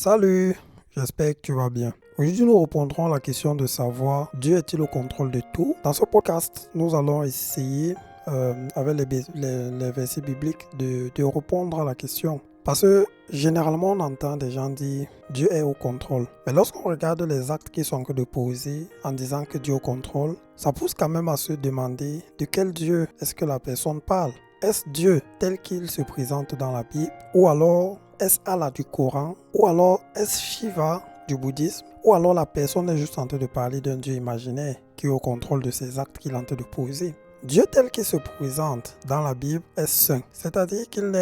Salut, j'espère que tu vas bien. Aujourd'hui, nous reprendrons la question de savoir Dieu est-il au contrôle de tout? Dans ce podcast, nous allons essayer, avec les versets bibliques, de répondre à la question. Parce que généralement, on entend des gens dire Dieu est au contrôle. Mais lorsqu'on regarde les actes qui sont en train de poser en disant que Dieu est au contrôle, ça pousse quand même à se demander de quel Dieu est-ce que la personne parle. Est-ce Dieu tel qu'il se présente dans la Bible, ou alors est-ce Allah du Coran, ou alors est-ce Shiva du bouddhisme, ou alors la personne est juste en train de parler d'un Dieu imaginaire qui est au contrôle de ses actes qu'il est en train de poser. Dieu tel qu'il se présente dans la Bible est saint, c'est-à-dire qu'il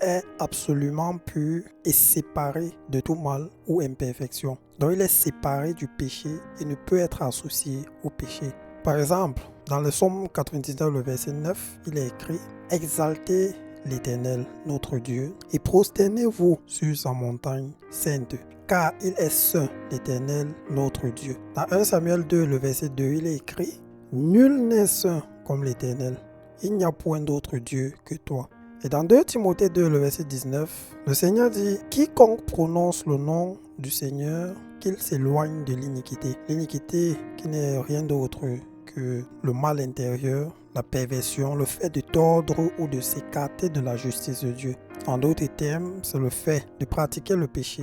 est absolument pur et séparé de tout mal ou imperfection. Donc il est séparé du péché et ne peut être associé au péché. Par exemple, dans le psaume 99, le verset 9, il est écrit « Exaltez l'Éternel, notre Dieu, et prosternez-vous sur sa montagne sainte, car il est saint, l'Éternel, notre Dieu. » Dans 1 Samuel 2, le verset 2, il est écrit « Nul n'est saint comme l'Éternel, il n'y a point d'autre Dieu que toi. » Et dans 2 Timothée 2, le verset 19, le Seigneur dit « Quiconque prononce le nom du Seigneur, qu'il s'éloigne de l'iniquité. » L'iniquité qui n'est rien d'autre que le mal intérieur, la perversion, le fait de tordre ou de s'écarter de la justice de Dieu. En d'autres termes, c'est le fait de pratiquer le péché.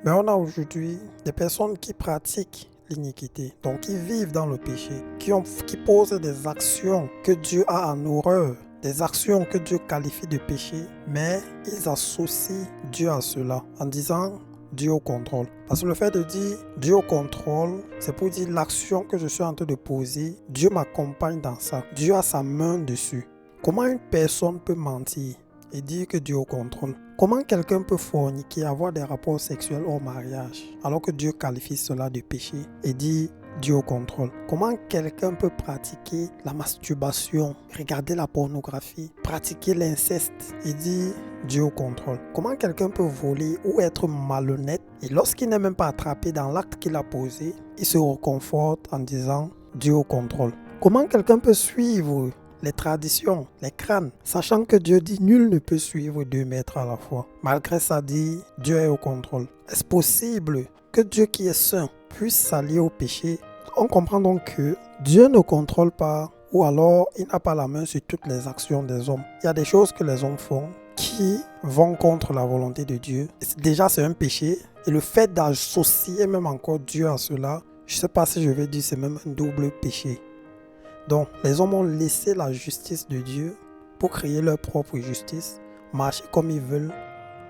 Mais on a aujourd'hui des personnes qui pratiquent l'iniquité, donc qui vivent dans le péché, qui posent des actions que Dieu a en horreur, des actions que Dieu qualifie de péché, mais ils associent Dieu à cela en disant Dieu au contrôle. Parce que le fait de dire Dieu au contrôle, c'est pour dire l'action que je suis en train de poser, Dieu m'accompagne dans ça. Dieu a sa main dessus. Comment une personne peut mentir et dire que Dieu est au contrôle? Comment quelqu'un peut forniquer, avoir des rapports sexuels hors mariage, alors que Dieu qualifie cela de péché et dit Dieu au contrôle? Comment quelqu'un peut pratiquer la masturbation, regarder la pornographie, pratiquer l'inceste et dire Dieu au contrôle? Comment quelqu'un peut voler ou être malhonnête et lorsqu'il n'est même pas attrapé dans l'acte qu'il a posé, il se reconforte en disant Dieu au contrôle? Comment quelqu'un peut suivre les traditions, les crânes, sachant que Dieu dit nul ne peut suivre 2 maîtres à la fois? Malgré ça dit Dieu est au contrôle. Est-ce possible que Dieu qui est saint puisse s'allier au péché? On comprend donc que Dieu ne contrôle pas, ou alors il n'a pas la main sur toutes les actions des hommes. Il y a des choses que les hommes font qui vont contre la volonté de Dieu. Déjà c'est un péché, et le fait d'associer même encore Dieu à cela, je ne sais pas si je vais dire c'est même un double péché. Donc, les hommes ont laissé la justice de Dieu pour créer leur propre justice, marcher comme ils veulent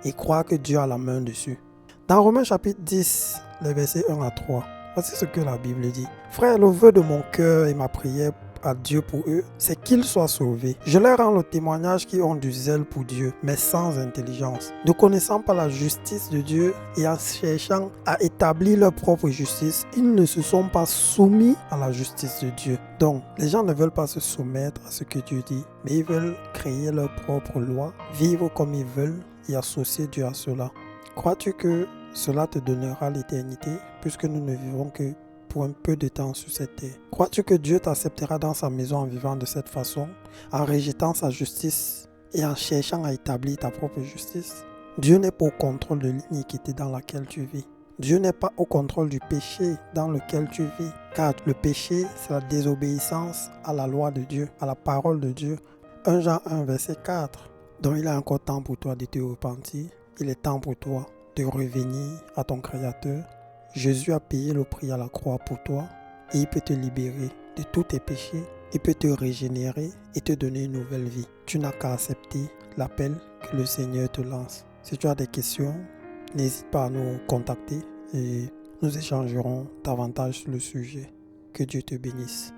et croire que Dieu a la main dessus. Dans Romains chapitre 10, les versets 1 à 3, voici ce que la Bible dit. « Frère, le vœu de mon cœur et ma prière à Dieu pour eux, c'est qu'ils soient sauvés. Je leur rends le témoignage qu'ils ont du zèle pour Dieu, mais sans intelligence, ne connaissant pas la justice de Dieu et en cherchant à établir leur propre justice, ils ne se sont pas soumis à la justice de Dieu. » Donc, les gens ne veulent pas se soumettre à ce que Dieu dit, mais ils veulent créer leur propre loi, vivre comme ils veulent et associer Dieu à cela. Crois-tu que cela te donnera l'éternité, puisque nous ne vivons que pour un peu de temps sur cette terre? Crois-tu que Dieu t'acceptera dans sa maison en vivant de cette façon, en rejetant sa justice et en cherchant à établir ta propre justice? Dieu n'est pas au contrôle de l'iniquité dans laquelle tu vis. Dieu n'est pas au contrôle du péché dans lequel tu vis, car le péché, c'est la désobéissance à la loi de Dieu, à la parole de Dieu. 1 Jean 1, verset 4. Donc il est encore temps pour toi de te repentir. Il est temps pour toi de revenir à ton Créateur. Jésus a payé le prix à la croix pour toi et il peut te libérer de tous tes péchés. Il peut te régénérer et te donner une nouvelle vie. Tu n'as qu'à accepter l'appel que le Seigneur te lance. Si tu as des questions, n'hésite pas à nous contacter et nous échangerons davantage sur le sujet. Que Dieu te bénisse.